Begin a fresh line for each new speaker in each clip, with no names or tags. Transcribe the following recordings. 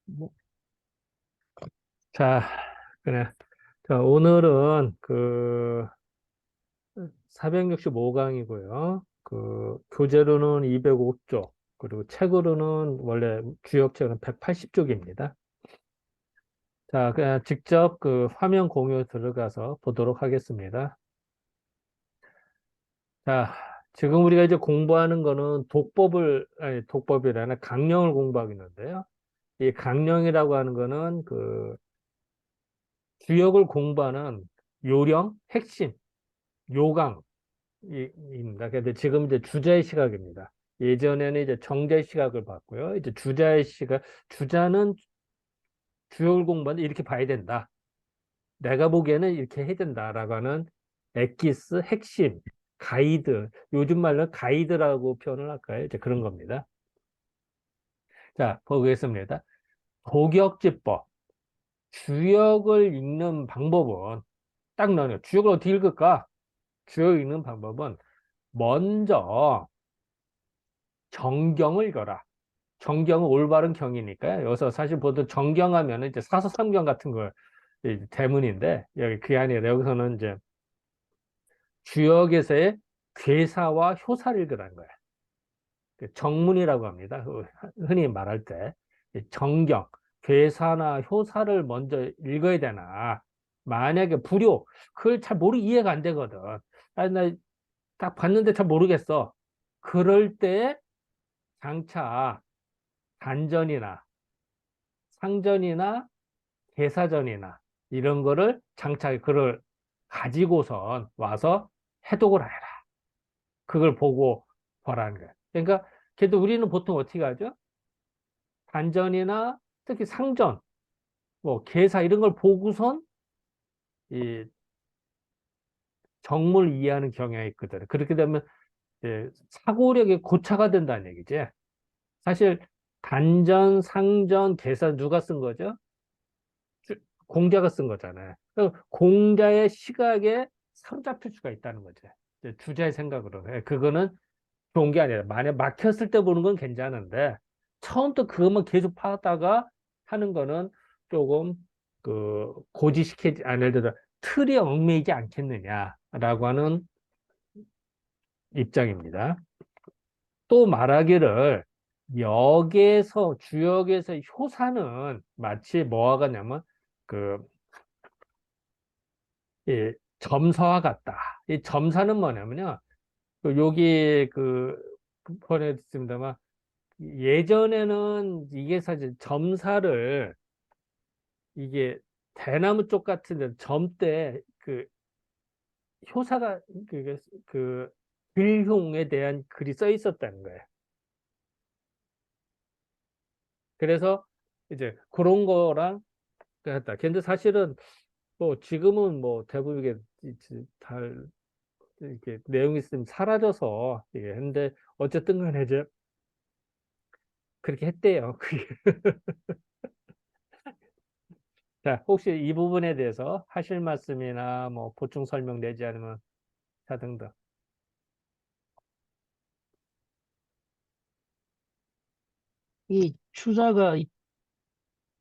뭐,
자, 그래. 자, 오늘은 그 465강이고요. 그 교재로는 205쪽, 그리고 책으로는 원래 주역책은 180쪽입니다. 자, 그냥 직접 그 화면 공유 들어가서 보도록 하겠습니다. 자, 지금 우리가 이제 공부하는 거는 아니, 독법이라는 강령을 공부하고 있는데요. 이 강령이라고 하는 거는 그 주역을 공부하는 요령, 핵심, 요강, 입니다. 근데 지금 이제 주자의 시각입니다. 예전에는 이제 정자의 시각을 봤고요. 이제 주자의 시각, 주자는 주역을 공부하는데 이렇게 봐야 된다. 내가 보기에는 이렇게 해야 된다라고 하는 엑기스, 핵심, 가이드, 요즘 말로 가이드라고 표현을 할까요? 이제 그런 겁니다. 자, 보겠습니다. 도격지법, 주역을 읽는 방법은 딱 나와요. 주역을 어떻게 읽을까? 주역 읽는 방법은 먼저 정경을 읽어라. 정경은 올바른 경이니까요. 여기서 사실 보통 정경하면 이제 사서삼경 같은 거 대문인데 여기 그게 아니라 여기서는 이제 주역에서의 괴사와 효사를 읽으라는 거예요. 그 정문이라고 합니다. 흔히 말할 때 정경, 괴사나 효사를 먼저 읽어야 되나. 만약에 불교, 그걸 잘 이해가 안 되거든. 아니, 나 딱 봤는데 잘 모르겠어. 그럴 때 장차 단전이나 상전이나 개사전이나 이런 거를 장착 그걸 가지고선 와서 해독을 해라. 그걸 보고 보라는 거예요. 그러니까 그래도 우리는 보통 어떻게 하죠? 단전이나 특히 상전, 뭐 개사 이런 걸 보고선 이 정물 이해하는 경향이 있거든. 그렇게 되면 사고력이 고차가 된다는 얘기지. 사실 단전, 상전, 개사 누가 쓴 거죠? 공자가 쓴 거잖아요. 공자의 시각에 사로잡힐 수가 있다는 거죠. 주자의 생각으로. 그거는 좋은 게 아니라, 만약 막혔을 때 보는 건 괜찮은데, 처음부터 그것만 계속 파다가 하는 거는 조금, 예를 들어, 틀에 얽매이지 않겠느냐라고 하는 입장입니다. 또 말하기를, 주역에서 효사는 마치 뭐와 같냐면, 그, 이 점서와 같다. 이 점사는 뭐냐면요. 여기 보내드렸습니다만 예전에는 이게 사실 점사를 이게 대나무 쪽 같은 데 점 때 그 효사가 그 빌흉에 대한 글이 써 있었다는 거예요. 그래서 이제 그런 거랑 했다. 근데 사실은 뭐 지금은 뭐 대부분 이게 다 이렇게 내용이 있으면 사라져서 이게 했는데 어쨌든 간에 이제 그렇게 했대요. 자, 혹시 이 부분에 대해서 하실 말씀이나 뭐 보충 설명 내지 않으면 자 등등.
이 추자가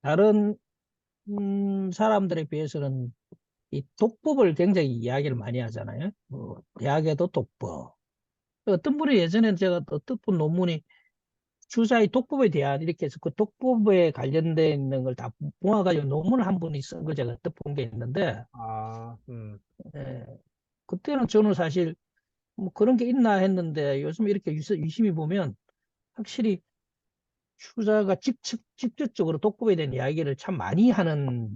다른 사람들에 비해서는 이 독법을 굉장히 이야기를 많이 하잖아요. 뭐 대학에도 독법. 어떤 분이 예전에 제가 어떤 분 논문이 추자의 독법에 대한 이렇게 해서 그 독법에 관련돼 있는 걸 다 모아가지고 논문을 한 분이 쓴 걸 제가 본 게 있는데,
아,
예, 그때는 저는 사실 뭐 그런 게 있나 했는데 요즘 이렇게 유심히 보면 확실히 추자가 직접적으로 독법에 대한 이야기를 참 많이 하는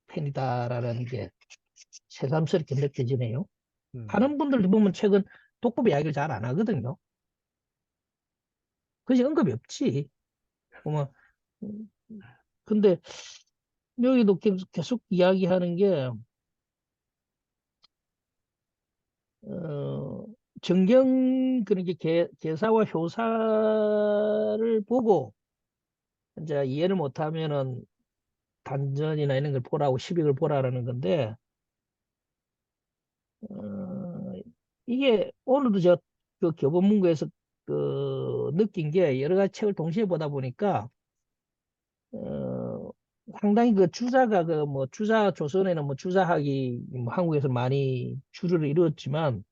편이다라는 게 새삼스럽게 느껴지네요.
음,
다른 분들 보면 책은 독법 이야기를 잘 안 하거든요. 그것이 언급이 없지. 보면 음, 근데 여기도 계속 이야기하는 게 어, 정경 그런 게 개사와 효사를 보고 이제 이해를 못하면은 단전이나 이런 걸 보라고 시비를 보라라는 건데 어, 이게 오늘도 제가 그 교보문고에서 그 느낀 게 여러 가지 책을 동시에 보다 보니까 상당히 그 주자가 그 뭐 주자 조선에는 뭐 주자학이 뭐 한국에서 많이 주류를 이루었지만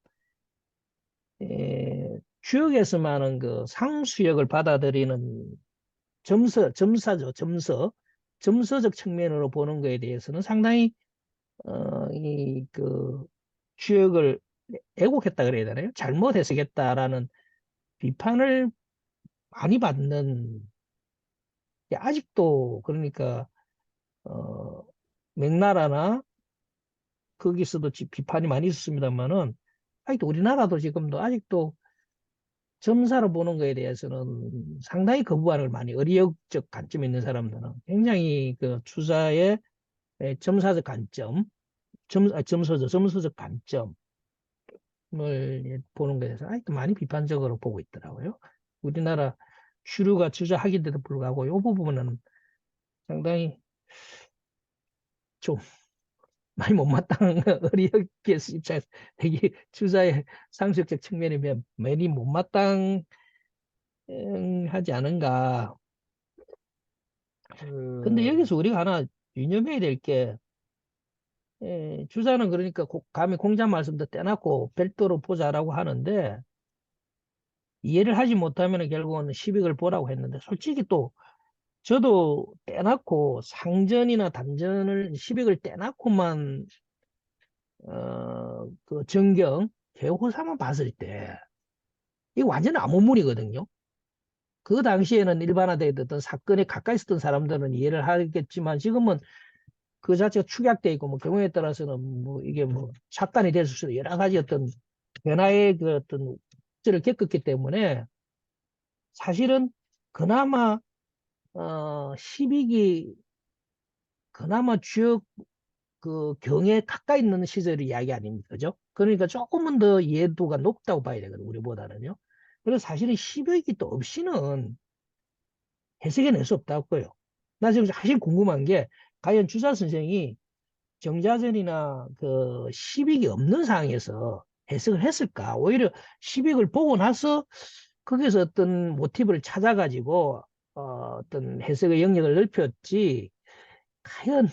주역에서만은 그 상수역을 받아들이는 점사죠, 점서적 측면으로 보는 거에 대해서는 상당히 이 그 주역을 왜곡했다 그래야 되나요? 잘못 해석했다라는 비판을 많이 받는 게 아직도 그러니까 어, 명나라나 거기서도 비판이 많이 있었습니다만은 아직도 우리나라도 지금도 아직도 점사로 보는 거에 대해서는 상당히 거부감을 많이 어리역적 관점이 있는 사람들은 굉장히 그 주자의 점사적 관점, 점서적 관점을 보는 거에 대해서 아직도 많이 비판적으로 보고 있더라고요. 우리나라 주류가 주자학인데도 불구하고 이 부분은 상당히 좀 많이 못마땅한 어리역의 입장에서 되게 주자의 상식적 측면이면 많이 못마땅하지 않은가. 근데
그,
여기서 우리가 하나 유념해야 될 게, 주자는 그러니까 감히 공자 말씀도 떼놓고 별도로 보자라고 하는데, 이해를 하지 못하면 결국은 시빅을 보라고 했는데, 솔직히 또 저도 떼놓고 상전이나 단전을 시빅을 떼놓고만 그 정경 개호사만 봤을 때 이거 완전 아무물이거든요. 그 당시에는 일반화되어 있던 사건에 가까이 있었던 사람들은 이해를 하겠지만 지금은 그 자체가 축약돼 있고 뭐 경우에 따라서는 뭐 이게 뭐 착간이 될 수도 있고 여러 가지 어떤 변화의 그 어떤 를 겪었기 때문에 사실은 그나마 시빅이 그나마 주역 그 경에 가까이 있는 시절의 이야기 아닙니까? 그죠? 그러니까 조금은 더 이해도가 높다고 봐야 되거든요. 우리보다는요. 그래서 사실은 시백이 또 없이는 해석해낼 수 없다고요. 나 지금 사실 궁금한 게 과연 주자 선생이 정자전이나 그 시백이 없는 상황에서 해석을 했을까? 오히려 시백을 보고 나서 거기서 어떤 모티브를 찾아가지고 어떤 해석의 영역을 넓혔지. 과연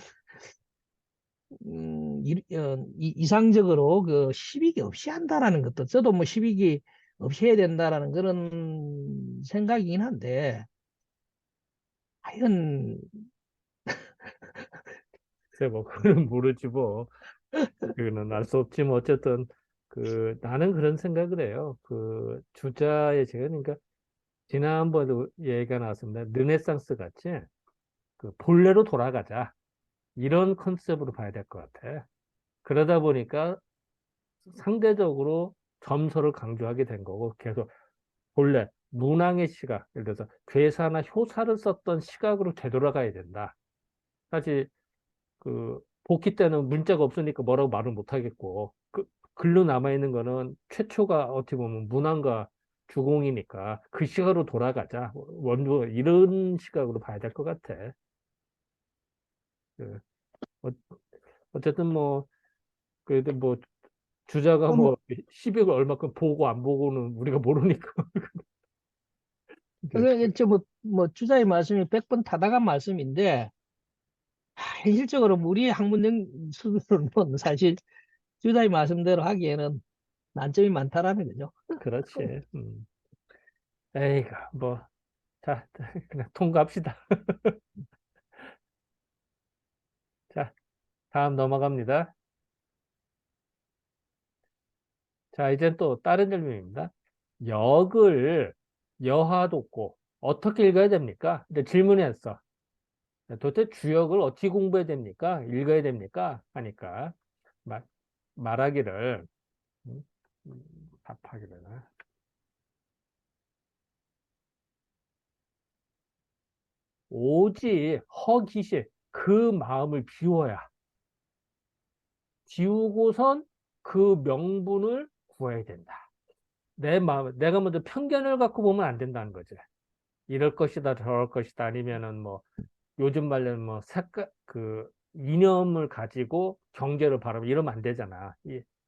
이상적으로 그 시빅이 없이 한다라는 것도 저도 뭐 시빅이 없이 해야 된다라는 그런 생각이긴 한데 과연
글쎄 뭐, 그거는 모르지 뭐. 그거는 알 수 없지만, 어쨌든, 나는 그런 생각을 해요. 주자의 제가, 그러니까, 지난번에도 얘기가 나왔습니다. 르네상스 같이, 본래로 돌아가자. 이런 컨셉으로 봐야 될 것 같아. 그러다 보니까 상대적으로 점서를 강조하게 된 거고, 계속 본래 문항의 시각, 예를 들어서 괴사나 효사를 썼던 시각으로 되돌아가야 된다. 사실 복귀 때는 문자가 없으니까 뭐라고 말을 못 하겠고, 글로 남아있는 거는 최초가 어떻게 보면 문항과 주공이니까 그 시각으로 돌아가자. 원조 이런 시각으로 봐야 될 것 같아. 그, 어, 어쨌든 뭐 그래도 뭐 주자가
뭐
뭐 시백을 얼마큼 보고 안 보고는 우리가 모르니까.
뭐 주자의 말씀이 100번 타당한 말씀인데 현실적으로 우리의 학문적 수준으로는 사실 주자의 말씀대로 하기에는 난점이 많다라는 거죠.
그렇지. 에이가 뭐 자, 그냥 통과합시다. 자, 다음 넘어갑니다. 자, 이제 또 다른 질문입니다. 역을 여하독고 어떻게 읽어야 됩니까? 근데 질문했어. 도대체 주역을 어떻게 공부해야 됩니까? 읽어야 됩니까? 하니까 말, 말하기를 음, 답하기를 오지 허기시 그 마음을 비워야 지우고선 그 명분을 구해야 된다. 내 마음, 내가 먼저 편견을 갖고 보면 안 된다는 거지. 이럴 것이다, 저럴 것이다, 아니면은 뭐, 요즘 말로는 뭐, 이념을 가지고 경제를 바라보면 이러면 안 되잖아.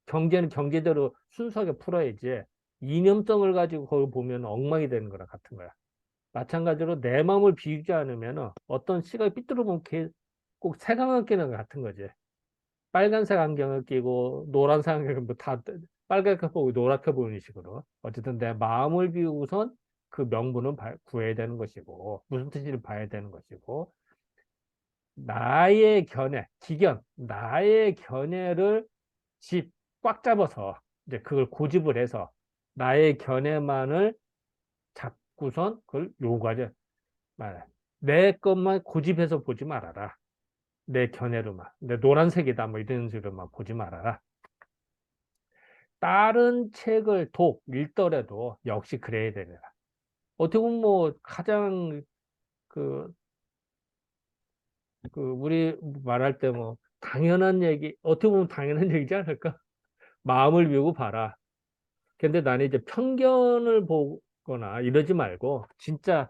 경제는 경제대로 순수하게 풀어야지. 이념성을 가지고 거기 보면 엉망이 되는 거랑 같은 거야. 마찬가지로 내 마음을 비우지 않으면 어떤 시각이 삐뚤어 보면 꼭 색안경 끼는 것 같은 거지. 빨간색 안경을 끼고 노란색 안경을 뭐다 빨갛게 보고 노랗게 보이는 식으로. 어쨌든 내 마음을 비우고선 그 명분은 구해야 되는 것이고, 무슨 뜻인지 봐야 되는 것이고, 나의 견해, 기견, 나의 견해를 꽉 잡아서 이제 그걸 고집을 해서 나의 견해만을 잡고선 그걸 요구하지 말아요. 내 것만 고집해서 보지 말아라. 내 견해로만. 내 노란색이다. 뭐 이런 식으로만 보지 말아라. 다른 책을 읽더라도 역시 그래야 되라. 어떻게 보면 뭐 가장 그, 우리 말할 때 뭐 당연한 얘기, 어떻게 보면 당연한 얘기지 않을까? 마음을 비우고 봐라. 근데 나는 이제 편견을 보거나 이러지 말고 진짜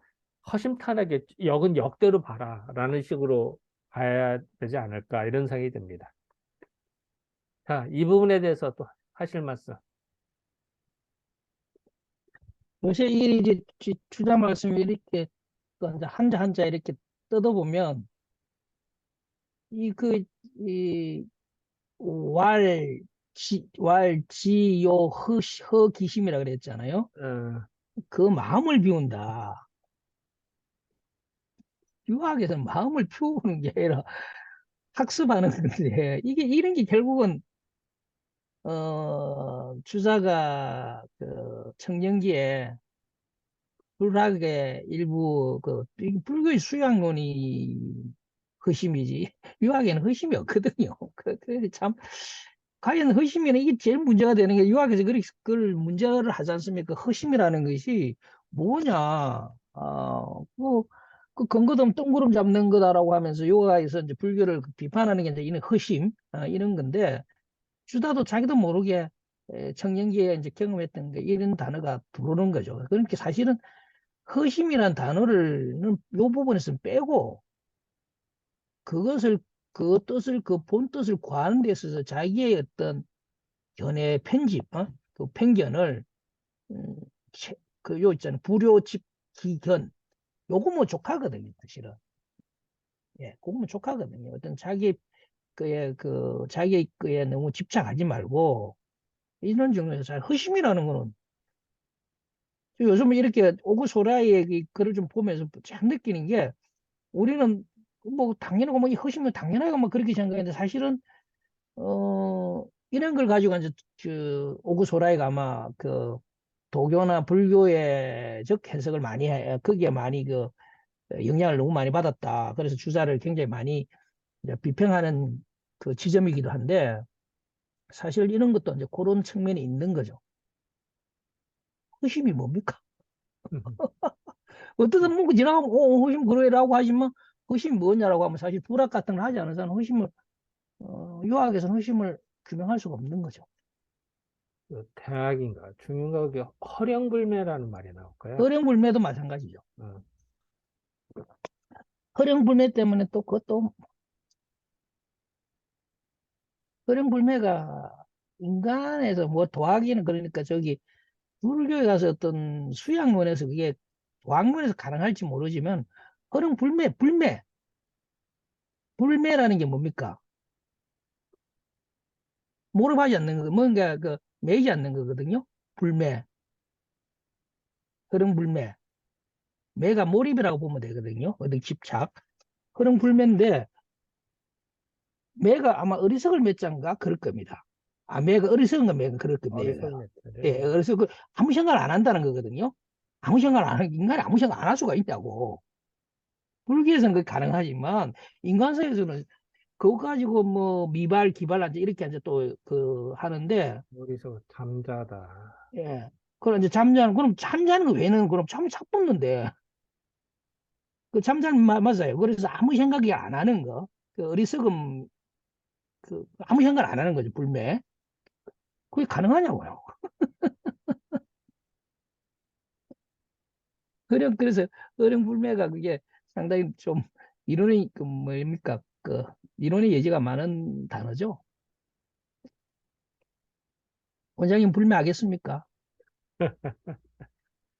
허심탄회하게 역은 역대로 봐라 라는 식으로 봐야 되지 않을까 이런 생각이 듭니다. 자, 이 부분에 대해서 또 하실 말씀.
요새 이 이제 주자 말씀이 이렇게 또 이제 한자 한자 이렇게 뜯어보면 이 왈지요 허기심이라 그랬잖아요.
어,
그 마음을 비운다. 유학에서는 마음을 피우는 게 아니라 학습하는 건데 이게 이런 게 결국은 주자가 그 청년기에 불학의 일부 이 불교의 수양론이核심이지 유학에는核심이 없거든요. 참 과연核심이는 이게 제일 문제가 되는 게 유학에서 그걸 문제를 하지 않습니까?核심이라는 것이 뭐냐? 뭐, 그 근거도 없는 뜬구름 잡는 거다라고 하면서 요가에서 이제 불교를 비판하는 게 이제 이런核심, 이런 건데 주다도 자기도 모르게 청년기에 이제 경험했던 게 이런 단어가 들어오는 거죠. 그러니까 사실은核심이라는 단어를 요 부분에서 빼고 그것을 그 뜻을 그 본 뜻을 구하는 데 있어서 자기의 어떤 견해 편집, 그 편견을 음, 그요 있잖아요. 불효집기견 요거 뭐 족하거든요, 사실은. 예, 그거 뭐 족하거든요. 어떤 자기 거에 너무 집착하지 말고 이런 종류에서 잘 허심이라는 거는 요즘 이렇게 오구소라의 이 글을 좀 보면서 참 느끼는 게 우리는 뭐 당연하고 뭐 이 허심은 당연하고 뭐 그렇게 생각하는데 사실은 이런 걸 가지고 이제 오구소라이가 아마 그 도교나 불교의 적 해석을 많이 해 거기에 많이 그 영향을 너무 많이 받았다. 그래서 주자를 굉장히 많이 이제 비평하는 그 지점이기도 한데 사실 이런 것도 이제 그런 측면이 있는 거죠. 허심이 뭡니까? 어떤 사람은 그 지나가면 허심 그러라고 하지만 허심이 뭐냐라고 하면 사실 불악 같은 걸 하지 않은 사람은 허심을 유학에서는 허심을 규명할 수가 없는 거죠.
그 대학인가 중인가 그게 허령불매라는 말이 나올까요?
허령불매도 마찬가지죠.
어,
허령불매 때문에 또 그것도 허령불매가 인간에서 뭐 도하기는 그러니까 저기 불교에 가서 어떤 수양론에서 그게 도학론에서 가능할지 모르지만 불매라는 게 뭡니까? 몰입하지 않는 거, 뭔가 매이지 않는 거거든요. 불매, 허령불매, 매가 몰입이라고 보면 되거든요. 어떤 집착, 허령불매인데 매가 아마 어리석을 맺장가 그럴 겁니다. 매가 어리석은 건 매가 그럴 겁니다.
어리석은
예,
애들.
그래서 아무 생각을 안 한다는 거거든요. 아무 생각을 안 하는, 인간이 아무 생각 안 할 수가 있다고. 불교에서는 그게 가능하지만, 인간사에서는 그거 가지고 뭐 미발, 기발, 이렇게 이제 또 하는데,
어리석은 잠자다.
예. 그럼 잠자는 거 외에는 그럼 참 사뿐는데, 그 잠자는 맞아요. 그래서 아무 생각이 안 하는 거, 그 어리석음, 아무 생각 안 하는 거죠, 불매. 그게 가능하냐고요. 그래서 어령불매가 그게 상당히 좀 이론이 그 뭡니까 이론의 예지가 많은 단어죠. 원장님 불매하겠습니까?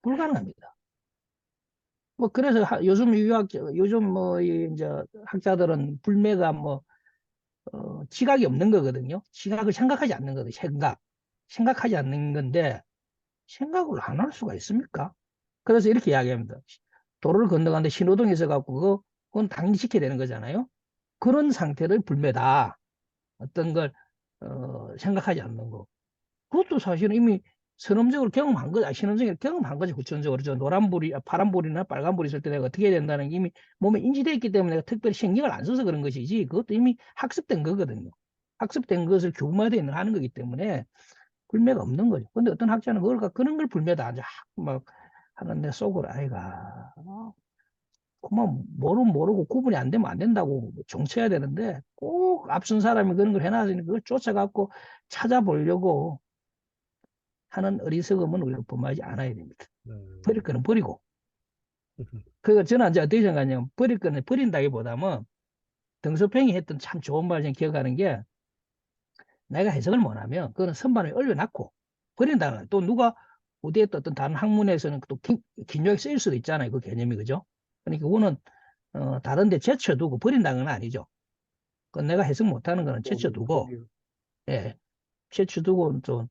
불가능합니다. 뭐 그래서 요즘 뭐 이제 학자들은 불매가 뭐 지각이 없는 거거든요. 지각을 생각하지 않는 거거든요. 생각하지 않는 건데 생각을 안 할 수가 있습니까? 그래서 이렇게 이야기합니다. 도로를 건너가는데 신호등이 있어갖고 그건 당연히 지켜야 되는 거잖아요. 그런 상태를 불매다. 어떤 걸 생각하지 않는 거. 그것도 사실은 이미 선험적으로 경험한 거죠. 신험적으로 경험한 거죠. 후천적으로. 저 노란불이, 파란불이나 빨간불이 있을 때 내가 어떻게 해야 된다는 게 이미 몸에 인지되어 있기 때문에 내가 특별히 신경을 안 써서 그런 것이지. 그것도 이미 학습된 거거든요. 학습된 것을 교과대에 하는 거기 때문에 불매가 없는 거죠. 근데 어떤 학자는 그런 걸 불매다. 이제 막 하는데 속으로, 아이가, 그만 모르고 구분이 안 되면 안 된다고 정쳐야 되는데 꼭 앞선 사람이 그런 걸 해놨으니 그걸 쫓아갖고 찾아보려고 하는 어리석음은 우리가 범하지 않아야 됩니다. 버릴
음.
거는 버리고. 저는 이제 어떻게 생각하냐면 버릴 거는 버린다기보다는 등소평이 했던 참 좋은 말 좀 기억하는 게 내가 해석을 못하면 그거는 선반에 올려놨고 버린다는 또 누가 어디에 또 어떤 다른 학문에서는 또 긴요하게 쓰일 수도 있잖아요. 그 개념이 그죠? 그러니까 그거는 다른 데 제쳐두고 버린다는 건 아니죠. 그건 내가 해석 못하는 거는 제쳐두고 예, 제쳐두고 좀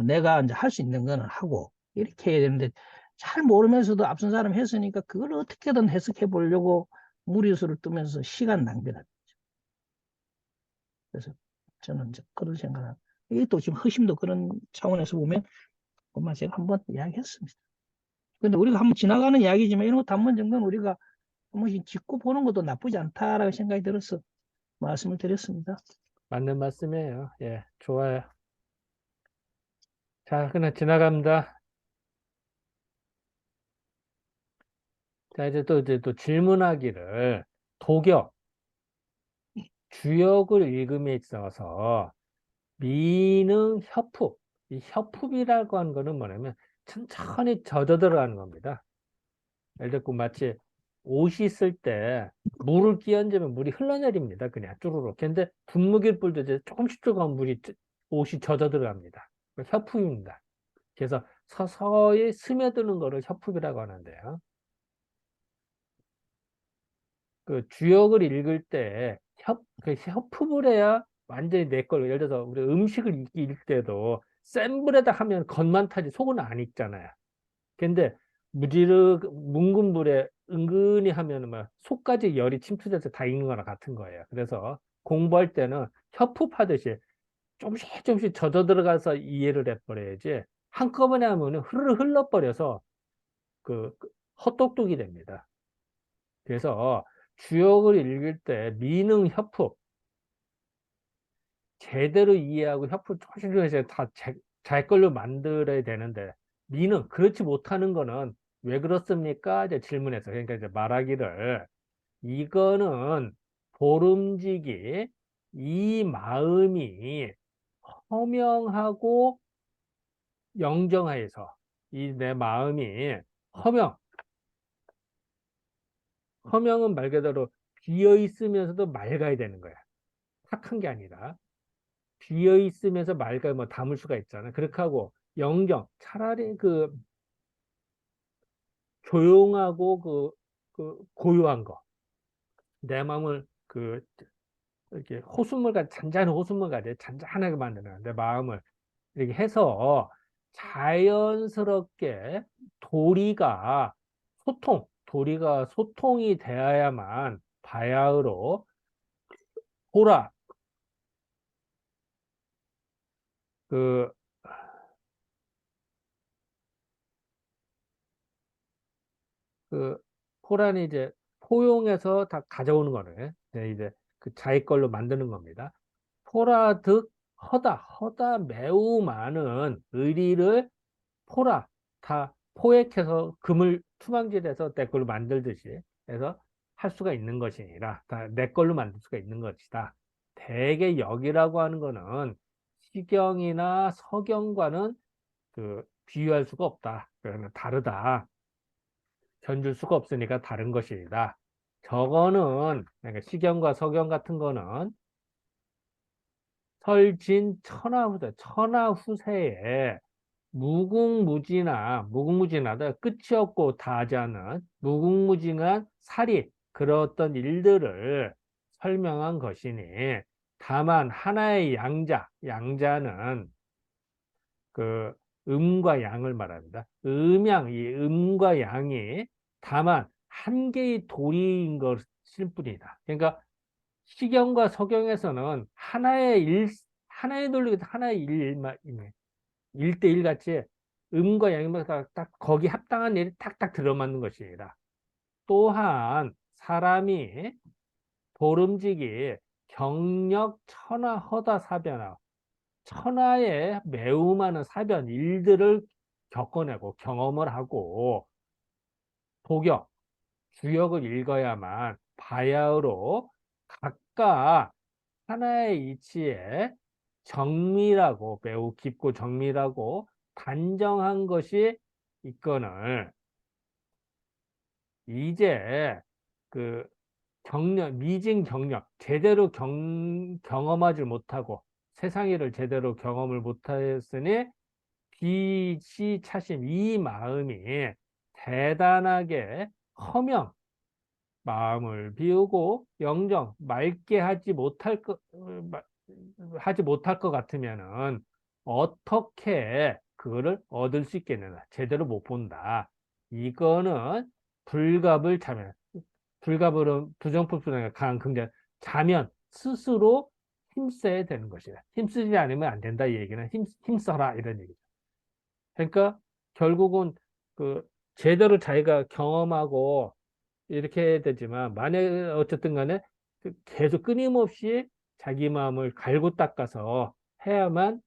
내가 이제 할 수 있는 거는 하고 이렇게 해야 되는데 잘 모르면서도 앞선 사람 했으니까 그걸 어떻게든 해석해 보려고 무리수를 뜨면서 시간 낭비를. 그래서 저는 이제 그런 생각을 이게 또 지금 허심도 그런 차원에서 보면 그만 제가 한번 이야기했습니다. 근데 우리가 한번 지나가는 이야기지만 이런 것도 한 번 정도는 우리가 한 번씩 짚고 보는 것도 나쁘지 않다라고 생각이 들어서 말씀을 드렸습니다.
맞는 말씀이에요. 예, 좋아요. 자, 그냥 지나갑니다. 자, 이제 또 질문하기를 독역, 주역을 읽음에 있어서 미능 협흡, 이 협흡이라고 하는 거는 뭐냐면 천천히 젖어 들어가는 겁니다. 예를 들고 마치 옷이 있을 때 물을 끼얹으면 물이 흘러내립니다. 그냥 쭈루룩. 근데 분무기를 불 때 이제 조금씩 조금 물이 옷이 젖어 들어갑니다. 협흡입니다. 그래서 서서히 스며드는 거를 협흡이라고 하는데요. 그 주역을 읽을 때 그 협흡을 해야 완전히 내 걸로. 예를 들어서 우리 음식을 읽을 때도 센 불에다 하면 겉만 타지 속은 안 익잖아요. 근데 무지르 뭉근 불에 은근히 하면은 막 속까지 열이 침투돼서 다 익는 거나 같은 거예요. 그래서 공부할 때는 협흡하듯이 조금씩 조금씩 젖어 들어가서 이해를 해버려야지 한꺼번에 하면은 흐르르 흘러버려서 그 헛똑똑이 됩니다. 그래서 주역을 읽을 때 미능 협흡 제대로 이해하고 협을 조심해서 다 잘 걸로 만들어야 되는데 미는 그렇지 못하는 거는 왜 그렇습니까? 이제 질문해서 그러니까 이제 말하기를 이거는 보름지기 이 마음이 허명하고 영정하여서 이 내 마음이 허명 허명은 말 그대로 비어 있으면서도 맑아야 되는 거야. 탁한 게 아니라 비어 있으면서 맑아 뭐 담을 수가 있잖아. 그렇게 하고 영경 차라리 그 조용하고 그 고요한 거. 내 마음을 그 이렇게 호수물같이 잔잔한 호수물같이 잔잔하게 만드는 내 마음을 이렇게 해서 자연스럽게 도리가 도리가 소통이 되어야만 바야흐로 보라 그 그 포란이 이제 포용해서 다 가져오는 거네. 이제 그 자기 걸로 만드는 겁니다. 포라득 허다 매우 많은 의리를 포라 다 포획해서 금을 투방질해서 내 걸로 만들듯이 해서 할 수가 있는 것이 아니라 다 내 걸로 만들 수가 있는 것이다. 대개 역이라고 하는 거는 시경이나 서경과는 그 비교할 수가 없다. 그러면 다르다. 견줄 수가 없으니까 다른 것이다. 저거는 그러니까 시경과 서경 같은 거는 설진 천하후세에 무궁무진하다 끝이 없고 다하지 않은 무궁무진한 살이 그런 어떤 일들을 설명한 것이니 다만 하나의 양자는 그 음과 양을 말합니다. 이 음과 양이 다만 한 개의 도리인 것일 뿐이다. 그러니까 시경과 서경에서는 하나의 논리, 하나의 일만, 일대일 같이 음과 양이 딱 거기 합당한 일이 탁탁 들어맞는 것이라. 또한 사람이 보름지기 경력 천하 허다 사변하 천하에 매우 많은 사변 일들을 겪어내고 경험을 하고 독역 주역을 읽어야만 바야흐로 각각 하나의 이치에 정밀하고 매우 깊고 정밀하고 단정한 것이 있거늘 이제 그 미진 경력 제대로 경험하지 못하고 세상 일을 제대로 경험을 못하였으니 빛이 차심 이 마음이 대단하게 허명 마음을 비우고 영정 맑게 하지 못할 것 같으면은 어떻게 그거를 얻을 수 있겠느냐 제대로 못 본다 이거는 불갑을 자면 불갑은 부정법순에 강한 긍정 자면 스스로 힘써야 되는 것이다 힘쓰지 않으면 안 된다 이 얘기는 힘써라 이런 얘기죠 그러니까 결국은 그 제대로 자기가 경험하고 이렇게 해야 되지만 만약에 어쨌든 간에 계속 끊임없이 자기 마음을 갈고 닦아서 해야만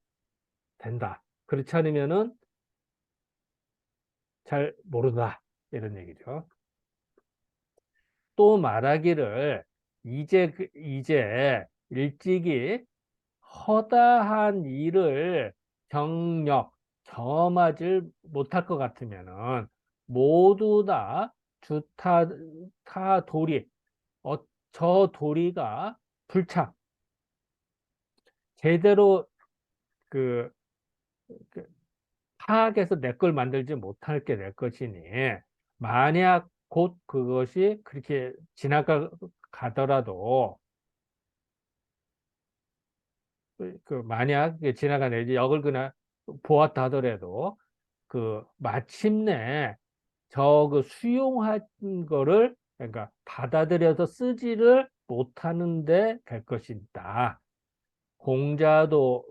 된다. 그렇지 않으면은 잘 모른다. 이런 얘기죠. 또 말하기를 이제 일찍이 허다한 일을 경험하지 못할 것 같으면은 모두 다 타 도리, 어, 저 도리가 불착, 제대로 그, 그 파악해서 내 걸 만들지 못할 게 내 것이니, 만약 곧 그것이 그렇게 지나가더라도, 만약 지나가는 역을 그냥 보았다 하더라도, 마침내 수용한 거를 그러니까 받아들여서 쓰지를 못하는데 될 것이다. 공자도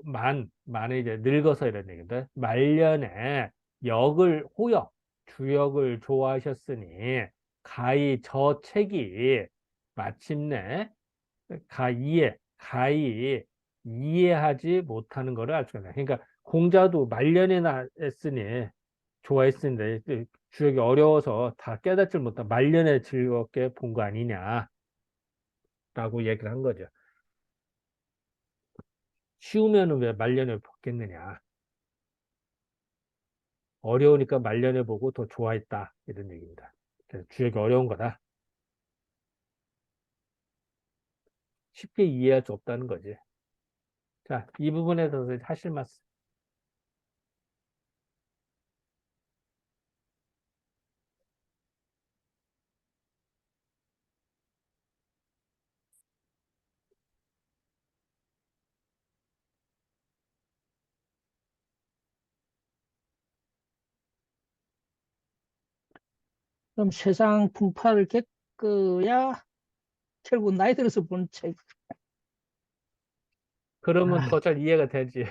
이제 늙어서 이런 얘기인데 말년에 주역을 좋아하셨으니 가히 저 책이 마침내 가히 이해하지 못하는 것을 알 수가 있다. 그러니까 공자도 말년에 했으니 좋아했는데 주역이 어려워서 다 깨닫지 못한 말년에 즐겁게 본 거 아니냐라고 얘기를 한 거죠. 쉬우면은 왜 말년에 보겠느냐. 어려우니까 말년에 보고 더 좋아했다. 이런 얘기입니다. 그래서 주역이 어려운 거다. 쉽게 이해할 수 없다는 거지. 자, 이 부분에 대해서 하실 말씀.
그럼 세상 풍파를 겪어야 결국 나이 들어서 본 책.
그러면
아,
더 잘 이해가 되지.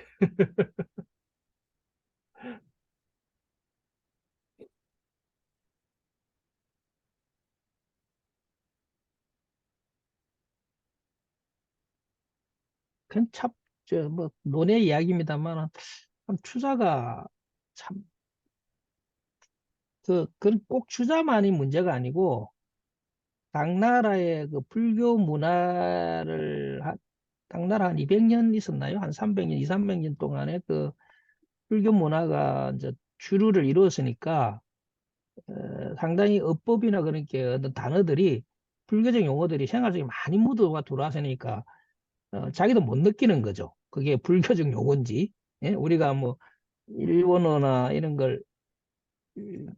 그건 참, 뭐, 논의 이야기입니다만, 참 추자가 참, 그건 꼭 추자만이 문제가 아니고, 당나라의 그 불교 문화를, 당나라 한 200년 있었나요? 한 300년, 2, 300년 동안에 그 불교 문화가 이제 주류를 이루었으니까, 상당히 어법이나 그런 게 어떤 단어들이, 불교적 용어들이 생활 속에 많이 묻어가 들어왔으니까, 자기도 못 느끼는 거죠. 그게 불교적 용어인지. 예? 우리가 뭐 일본어나 이런 걸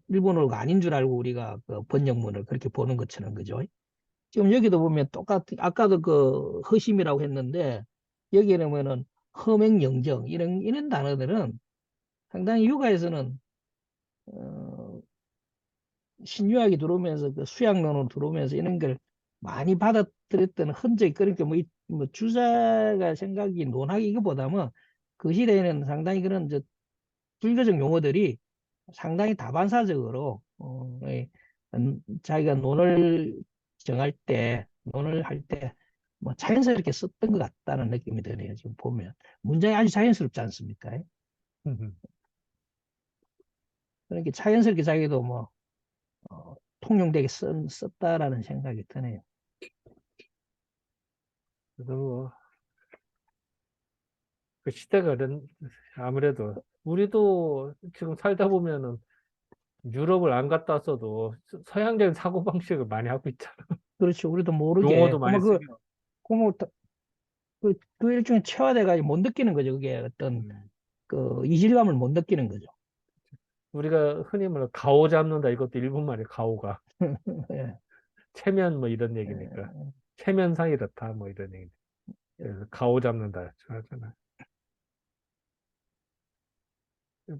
일본어가 아닌 줄 알고 우리가 그 번역문을 그렇게 보는 것처럼 그죠? 지금 여기도 보면 아까도 그 허심이라고 했는데 여기에 보면은 허맹영정 이런 단어들은 상당히 육아에서는 어, 신유학이 들어오면서 그 수학론으로 들어오면서 이런 걸 많이 받아들였던 흔적이 그러니까 뭐 주자가 생각이 논하기 이거보다는 그 시대에는 상당히 그런 저 불교적 용어들이 상당히 다반사적으로 자기가 논을 할 때 뭐 자연스럽게 썼던 것 같다는 느낌이 드네요. 지금 보면 문장이 아주 자연스럽지 않습니까? 그러니까 자연스럽게 자기도 뭐 통용되게 썼다라는 생각이 드네요.
그래서 뭐, 그 시대가 아무래도 우리도 지금 살다 보면은 유럽을 안 갔다 왔어도 서양적인 사고방식을 많이 하고 있잖아.
그렇죠. 우리도 모르게
용어도 많이 쓰기도.
그뭐 그 일종의 체화돼가지고 못 느끼는 거죠. 그게 어떤
음.
그 이질감을 못 느끼는 거죠.
우리가 흔히 말해 가오 잡는다 이것도 일본 말이야 가오가
예,
체면 뭐 이런 얘기니까
예,
체면상 이렇다 뭐 이런 얘기. 그래서 가오 잡는다 하잖아.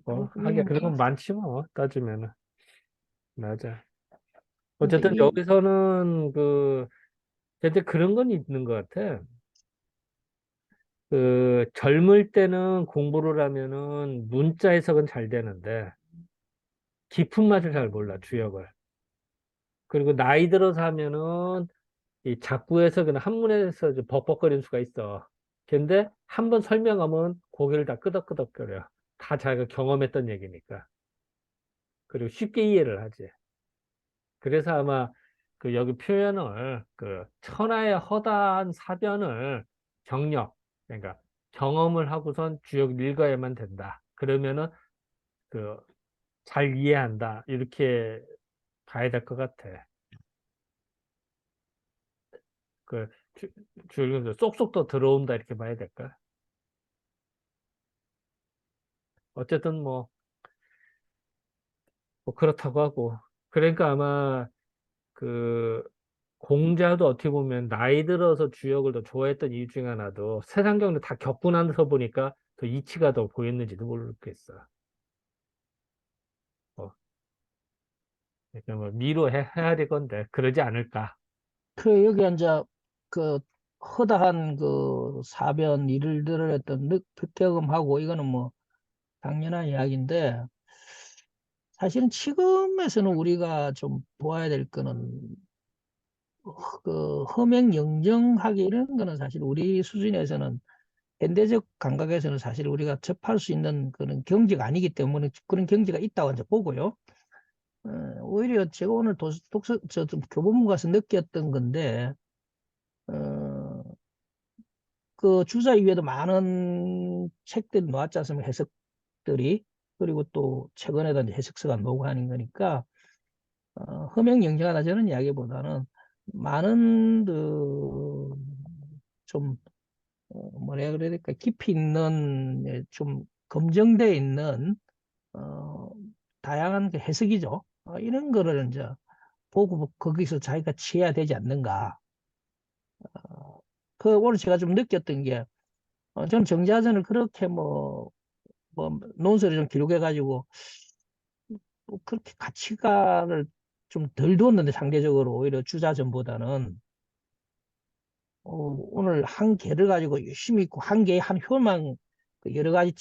뭐 하기야 그런 건 많지 뭐 따지면은 맞아.
그러니까
어쨌든 여기서는 근데 그런 건 있는 것 같아. 그 젊을 때는 공부를 하면은 문자 해석은 잘 되는데 깊은 맛을 잘 몰라 주역을. 그리고 나이 들어서 하면은 이 작부 해석은 한문에서 이제 벅벅거릴 수가 있어. 근데 한 번 설명하면 고개를 다 끄덕끄덕거려. 다 자기가 경험했던 얘기니까. 그리고 쉽게 이해를 하지. 그래서 아마 그 여기 표현을 그 천하의 허다한 사변을 경력, 그러니까 경험을 하고선 주역 읽어야만 된다. 그러면은 그 잘 이해한다. 이렇게 봐야 될 것 같아. 그 주역에서 쏙쏙 더 들어온다. 이렇게 봐야 될까? 어쨌든 뭐 그렇다고 하고. 그러니까 아마 그 공자도 어떻게 보면 나이 들어서 주역을 더 좋아했던 이유 중에 하나도 세상 경험을 다 겪고 나서 보니까 더 이치가 더 보였는지도 모르겠어. 뭐, 그러니까 뭐 미로 헤아릴 건데 그러지 않을까.
그 여기 이제 그 허다한 그 사변 일을 들었던 득경험하고 이거는 뭐 당연한 이야기인데 사실은 지금에서는 우리가 좀 보아야 될 거는 그 허명 영정하기 이런 거는 사실 우리 수준에서는 현대적 감각에서는 사실 우리가 접할 수 있는 그런 경지가 아니기 때문에 그런 경지가 있다고 이제 보고요. 오히려 제가 오늘 좀 교보문 가서 느꼈던 건데, 어, 그 주사 이외에도 많은 책들이 나왔지 않습니까? 해석들이. 그리고 또 최근에도 이제 해석서가 나오고 하는 거니까, 허명영정하다 저는 이야기보다는 많은 좀 뭐라 그래야 될까 깊이 있는 좀 검증돼 있는 어, 다양한 그 해석이죠. 이런 거를 이제 보고 뭐 거기서 자기가 취해야 되지 않는가. 그 오늘 제가 좀 느꼈던 게 저는 정자전을 그렇게 뭐 논설을 좀 기록해가지고 뭐 그렇게 가치관을 좀 덜 두었는데 상대적으로 오히려 주자전보다는 오늘 한 개를 가지고 열심히 있고 한 개의 한 효만 그 여러 가지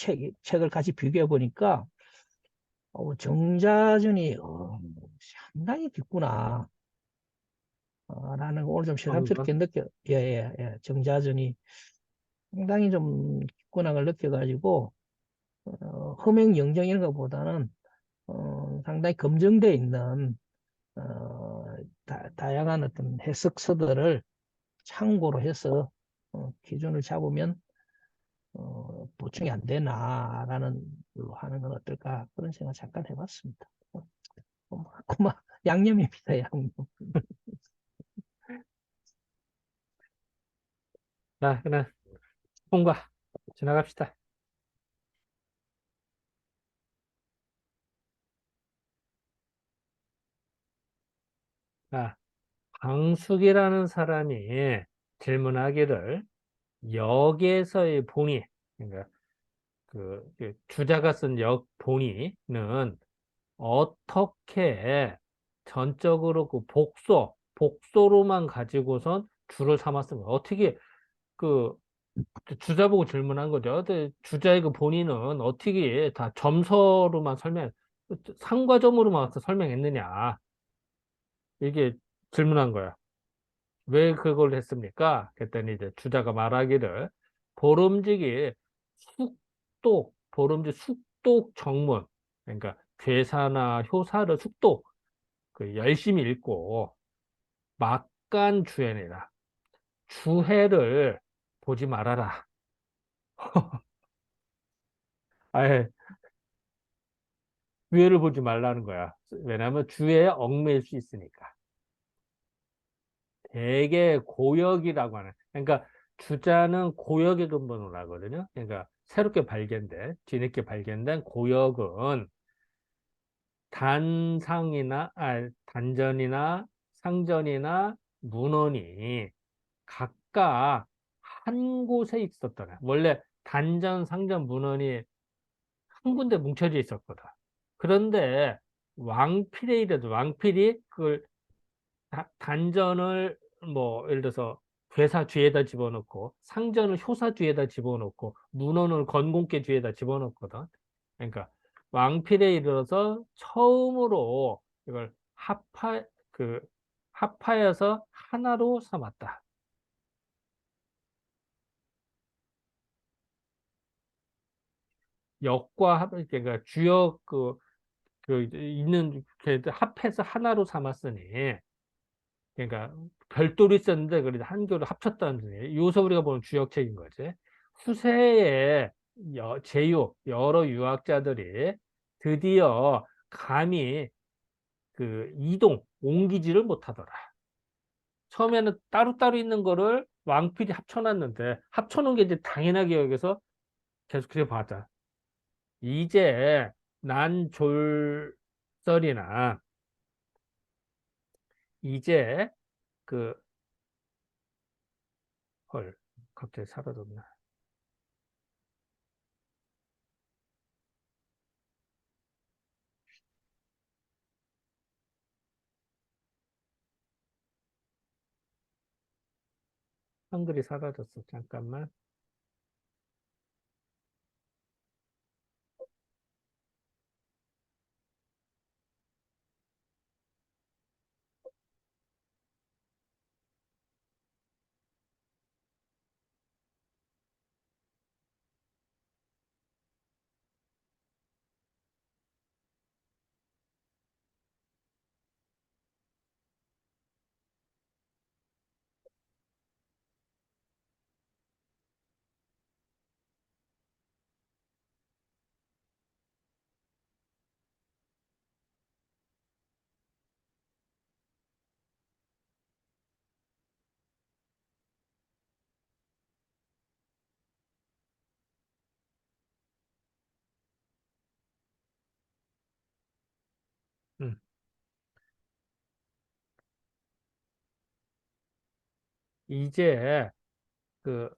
책을 같이 비교해 보니까 정자전이 상당히 깊구나. 라는 걸 오늘 좀
어느 건
새삼스럽게 예, 예, 예. 정자전이 상당히 좀 깊구나 걸 느껴가지고, 흠행 영정 이런 것보다는, 상당히 검증되어 있는, 어, 다양한 어떤 해석서들을 참고로 해서, 기준을 잡으면, 보충이 안 되나라는 걸로 하는 건 어떨까 그런 생각 잠깐 해봤습니다. 고마 양념입니다, 양념.
자 그냥 통과 지나갑시다. 아, 방숙이라는 사람이 질문하기를 역에서의 본의, 그러니까 그 주자가 쓴 역 본의는 어떻게 전적으로 그 복소로만 가지고선 주를 삼았습니까? 어떻게 그 주자 보고 질문한 거죠. 근데 주자의 그 본인은 어떻게 다 점서로만 상과점으로만 와서 설명했느냐. 이게 질문한 거야. 왜 그걸 했습니까? 그랬더니 이제 주자가 말하기를 보름직이 보름직 숙독 정문. 그러니까 괴사나 효사를 숙독, 열심히 읽고 막간 주해내라. 주해를 보지 말아라. 아예 주해를 보지 말라는 거야. 왜냐하면 주해에 얽매일 수 있으니까. 되게 고역이라고 하는. 그러니까 주자는 고역의 근본으로 하거든요. 그러니까 새롭게 뒤늦게 발견된 고역은 단전이나 상전이나 문헌이 각각 한 곳에 있었더라. 원래 단전, 상전, 문헌이 한 군데 뭉쳐져 있었거든. 그런데 왕필이 그걸 단전을 뭐 예를 들어서 괴사 뒤에다 집어넣고 상전을 효사 뒤에다 집어넣고 문헌을 건공계 뒤에다 집어넣거든. 그러니까 왕필에 이르러서 처음으로 이걸 그 합하여서 하나로 삼았다. 그러니까 주역 있는 합해서 하나로 삼았으니 그러니까 별도로 있었는데 그래도 한교를 합쳤다는 뜻이에요. 이것을 우리가 보는 주역책인 거지. 후세에 여러 유학자들이 드디어 감히 옮기지를 못하더라. 처음에는 따로따로 있는 거를 왕필이 합쳐놨는데 합쳐놓은 게 이제 당연하게 여기서 계속 그래 봤자. 이제 난졸설이나 이제 그 헐 갑자기 사라졌나? 한글이 사라졌어. 잠깐만. 음. 이제 그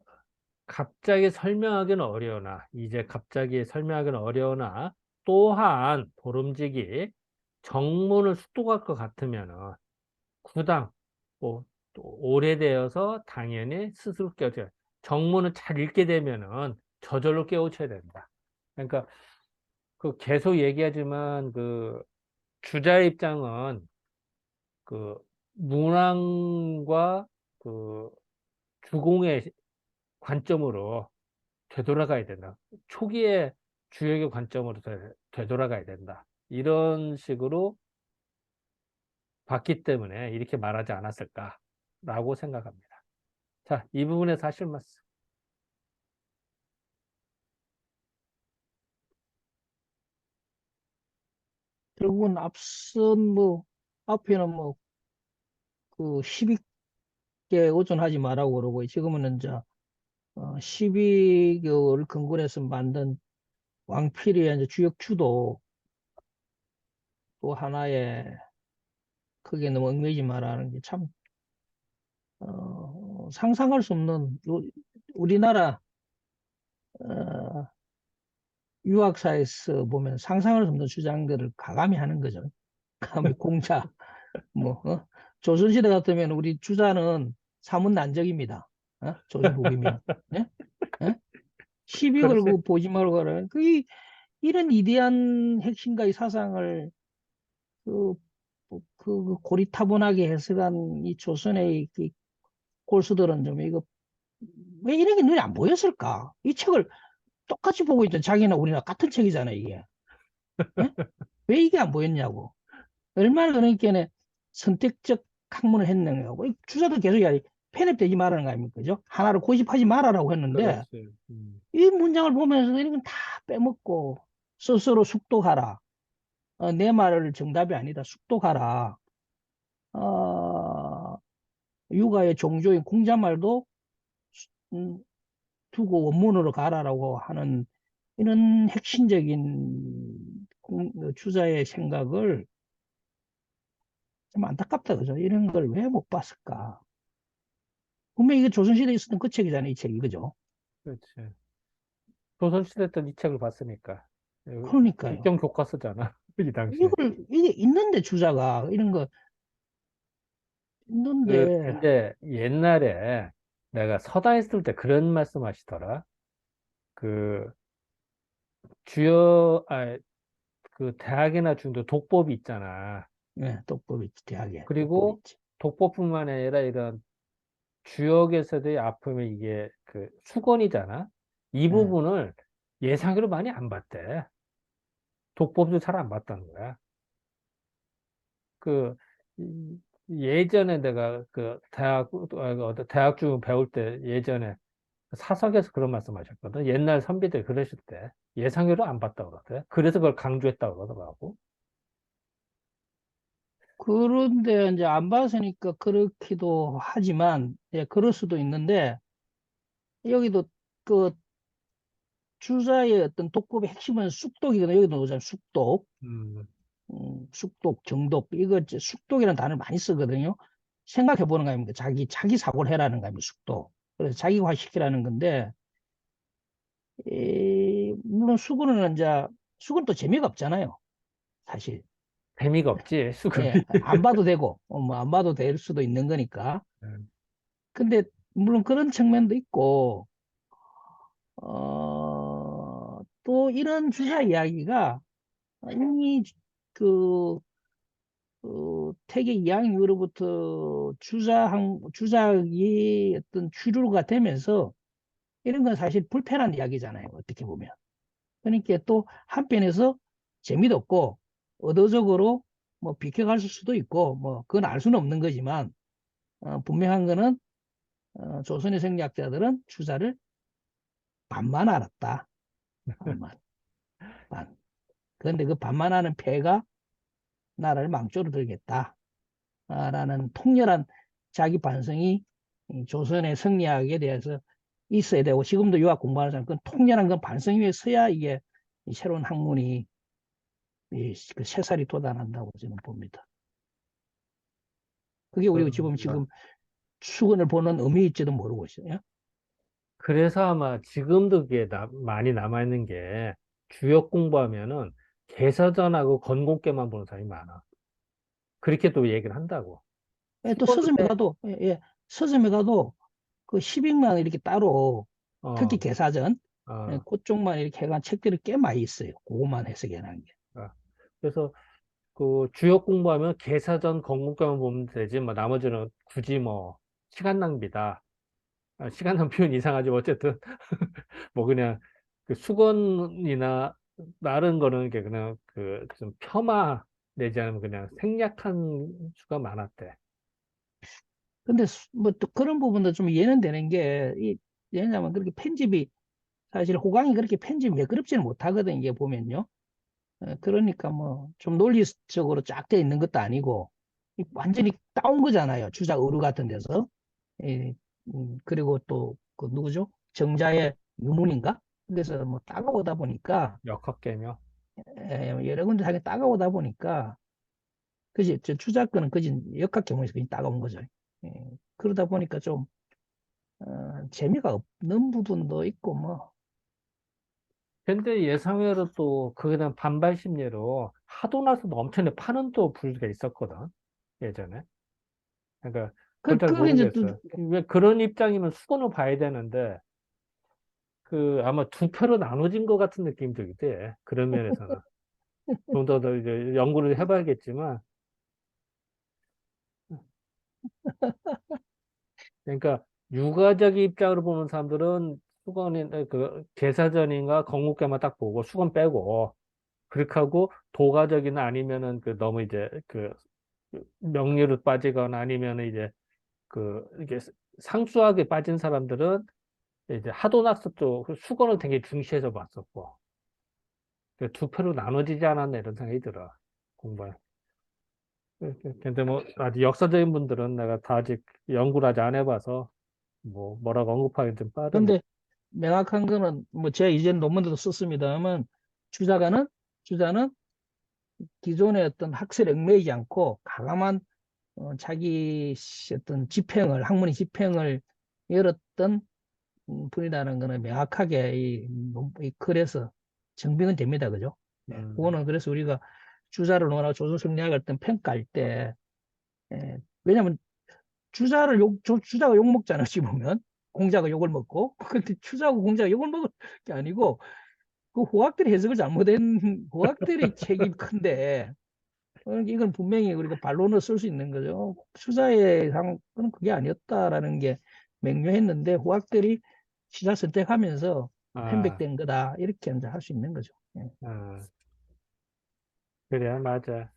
이제 갑자기 설명하기는 어려우나 또한 보름직이 정문을 숙독할 것 같으면은 구당 뭐, 또 오래되어서 당연히 스스로 깨우쳐야 정문을 잘 읽게 되면은 저절로 깨우쳐야 된다. 그러니까 계속 얘기하지만 주자의 입장은 그 문왕과 그 주공의 관점으로 되돌아가야 된다. 초기에 주역의 관점으로 되돌아가야 된다. 이런 식으로 봤기 때문에 이렇게 말하지 않았을까라고 생각합니다. 자, 이 부분에 사실 말씀.
결국은 앞에는 뭐, 12개 오존하지 말라고 그러고, 지금은 이제, 12개월 근거해서 만든 왕필의 이제 주역추도 또 하나의 크게 너무 얽매이지 마라는 게 참, 상상할 수 없는, 우리나라, 어, 유학사에서 보면 상상할 수 없는 주장들을 가감히 하는 거죠. 감히 공자, 뭐, 조선시대 같으면 우리 주자는 사문난적입니다. 조선 후기면. 예? 예? 시비
글쎄,
걸고 보지 말고 가라. 이런 이대한 핵심가의 사상을 그, 그 고리타분하게 해석한 이 조선의 그 골수들은 좀 이거 왜 이런 게 눈에 안 보였을까? 이 책을 똑같이 보고 있던 자기나 우리나 같은 책이잖아, 이게. 예? 왜 이게 안 보였냐고. 얼마나 그러니까 선택적 학문을 했느냐고. 이 주자도 계속 편협되지 말라는 거 아닙니까? 그죠? 하나를 고집하지 말아라고 했는데
그렇지.
이 문장을 보면서 이런 건 다 빼먹고 스스로 숙독하라. 내 말을 정답이 아니다. 숙독하라. 어, 육아의 종조인 공자말도 음, 두고 원문으로 가라라고 하는 이런 핵심적인 주자의 생각을 좀 안타깝다. 그죠? 이런 걸 왜 못 봤을까? 분명히 이게 조선시대에 있었던 그 책이잖아요. 이 책이. 그죠?
그렇지. 조선시대 때 이 책을 봤으니까.
그러니까요.
국정 교과서잖아. 이 당시에.
이게 있는데 주자가 이런 거 있는데
이제 옛날에 내가 서당 있을 때 그런 말씀 하시더라. 그 그 대학이나 중도 독법이 있잖아.
예, 독법 있지. 대학에 독법
그리고
있지.
독법뿐만 아니라 이런 주역에서의 아픔이 이게 그 수건이잖아. 이
예.
부분을 예상으로 많이 안 봤대. 독법도 잘 안 봤다는 거야. 그 예전에 내가 그 대학 중 배울 때 예전에 사석에서 그런 말씀하셨거든. 옛날 선비들 그러실 때 예상외로 안 봤다고 그러대. 그래서 그걸 강조했다고 그러더라고.
그런데 이제 안 봤으니까 그렇기도 하지만, 예, 그럴 수도 있는데, 여기도 그 주자의 어떤 독법의 핵심은 숙독이거든요. 여기도 나오잖아요. 숙독.
음,
숙독, 정독. 이거 이제 숙독이라는 단어를 많이 쓰거든요. 생각해 보는 거 아닙니까? 자기 사고를 해라는 거 아닙니까? 숙독. 그래서 자기화 시키라는 건데, 물론 수구는 이제, 수구는 또 재미가 없잖아요. 사실.
재미가 없지, 수근이.
예, 안 봐도 되고, 뭐 안 봐도 될 수도 있는 거니까. 근데 물론 그런 측면도 있고, 또 이런 주사 이야기가 이미 그, 태계 이항 이후로부터 주작이 어떤 주류가 되면서 이런 건 사실 불편한 이야기잖아요. 어떻게 보면. 그러니까 또 한편에서 재미도 없고, 의도적으로 뭐 비켜갈 수도 있고, 뭐 그건 알 수는 없는 거지만, 분명한 거는 조선의 생략자들은 주자를 반만 알았다. 반만. 반. 그런데 그 반만하는 패가 나라를 망조로 들겠다. 라는 통렬한 자기 반성이 조선의 성리학에 대해서 있어야 되고, 지금도 유학 공부하는 사람, 그 통렬한 그 반성 위에 서야 이게 새로운 학문이 그 새살이 돋아난다고 저는 봅니다. 그게 우리가 지금 수건을 보는 의미일지도 모르고 있어요.
그래서 아마 지금도 그게 많이 남아있는 게 주역 공부하면은 개서전하고 건공계만 보는 사람이 많아. 그렇게 또 얘기를 한다고.
예, 또
수건을
서점에
빼.
가도, 예, 예, 서점에 가도 그 10인만 이렇게 따로, 특히
어,
개사전, 예,
어,
그쪽만 이렇게 해간 책들이 꽤 많이 있어요. 그것만 해석해 놓은 게.
어. 그래서 그 주역 공부하면 개사전 건국가만 보면 되지, 뭐 나머지는 굳이 뭐 시간 낭비다. 시간 낭비는 이상하지. 어쨌든 뭐 그냥 그 수건이나 다른 거는 이게 그냥 그 좀 폄하 내지 않으면 그냥 생략한 수가 많았대.
근데 뭐 또 그런 부분도 좀 이해는 되는 게, 왜냐하면 그렇게 편집이, 사실 호강이 그렇게 편집이 매끄럽지는 못하거든, 이게 보면요. 그러니까 뭐 좀 논리적으로 쫙 돼 있는 것도 아니고, 완전히 따온 거잖아요. 주작 의루 같은 데서. 예, 그리고 또, 그 누구죠? 정자의 유문인가? 그래서 뭐 따가오다 보니까,
역학개명.
여러 군데 하게 따가오다 보니까, 그지? 저 주작권은 그지 역학경우에서 그냥 따가운 거죠. 예, 그러다 보니까 좀 재미가 없는 부분도 있고 뭐.
근데 예상외로 또 그에 대한 반발 심리로 하도 나서 엄청나게 파는 또 부류가 있었거든. 예전에. 그러니까 그걸 잘
그게 이제 또
모르겠어. 왜 그런 입장이면 수건을 봐야 되는데 그 아마 두 표로 나눠진 것 같은 느낌이 들기도 해. 그런 면에서는. 좀 더 이제 연구를 해봐야겠지만 그러니까 유가적 입장으로 보는 사람들은 수건이 그 계사전인가 건국계만 딱 보고 수건 빼고 그렇게 하고 도가적이나 아니면은 그 너무 이제 그 명리로 빠지거나 아니면은 이제 그 이게 상수하게 빠진 사람들은 이제 하도낙스 쪽 수건을 되게 중시해서 봤었고 두 표로 나눠지지 않았나 이런 생각이 들어 공부에. 근데 뭐 아직 역사적인 분들은 내가 다 아직 연구를 아직 안 해봐서 뭐 뭐라고 언급하기 좀 빠르네.
근데 명확한 거는 뭐 제가 이전 논문에도 썼습니다만 주자가는 주자는 기존의 어떤 학설에 얽매이지 않고 과감한 자기 어떤 집행을 학문의 집행을 열었던 분이라는 거는 명확하게 이 글에서 증명은 됩니다. 그죠? 예,
음,
그거는 그래서 우리가 주자를 논하고 조선성리학을 어떤 평가할 때 왜냐하면 주자가 욕 먹잖아요. 어찌 보면 공자가 욕을 먹고 근데 주자하고 공자가 욕을 먹을 게 아니고 그 호학들이 해석을 잘못한 호학들의 책임이 큰데 이건 분명히 우리가 반론을 쓸 수 있는 거죠. 수자의 상은 그게 아니었다라는 게 명료했는데 후학들이 시자 선택하면서
아,
편백된 거다 이렇게 이제 할 수 있는 거죠. 예.
아, 그래, 맞아.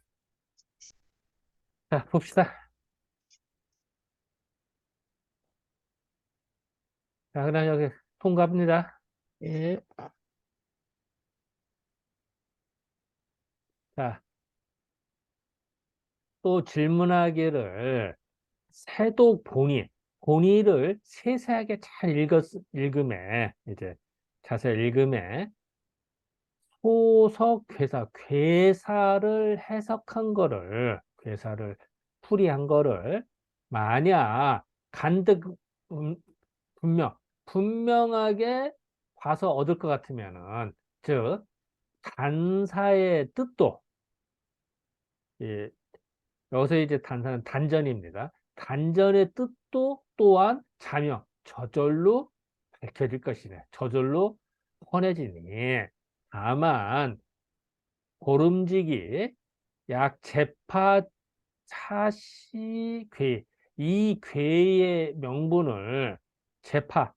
자, 봅시다. 자, 그럼 여기 통과합니다.
예.
자, 또 질문하기를 세도 본의를 세세하게 잘 읽음에, 이제 자세히 읽음에 소석 괴사를 해석한 거를, 괴사를 풀이한 거를 만약 간득, 음, 분명하게 봐서 얻을 것 같으면은, 즉, 단사의 뜻도, 예, 여기서 이제 단사는 단전입니다. 단전의 뜻도 또한 저절로 밝혀질 것이네. 저절로 훤해지니. 다만, 고름지기, 약 제파 차시 이 괴의 명분을 제파,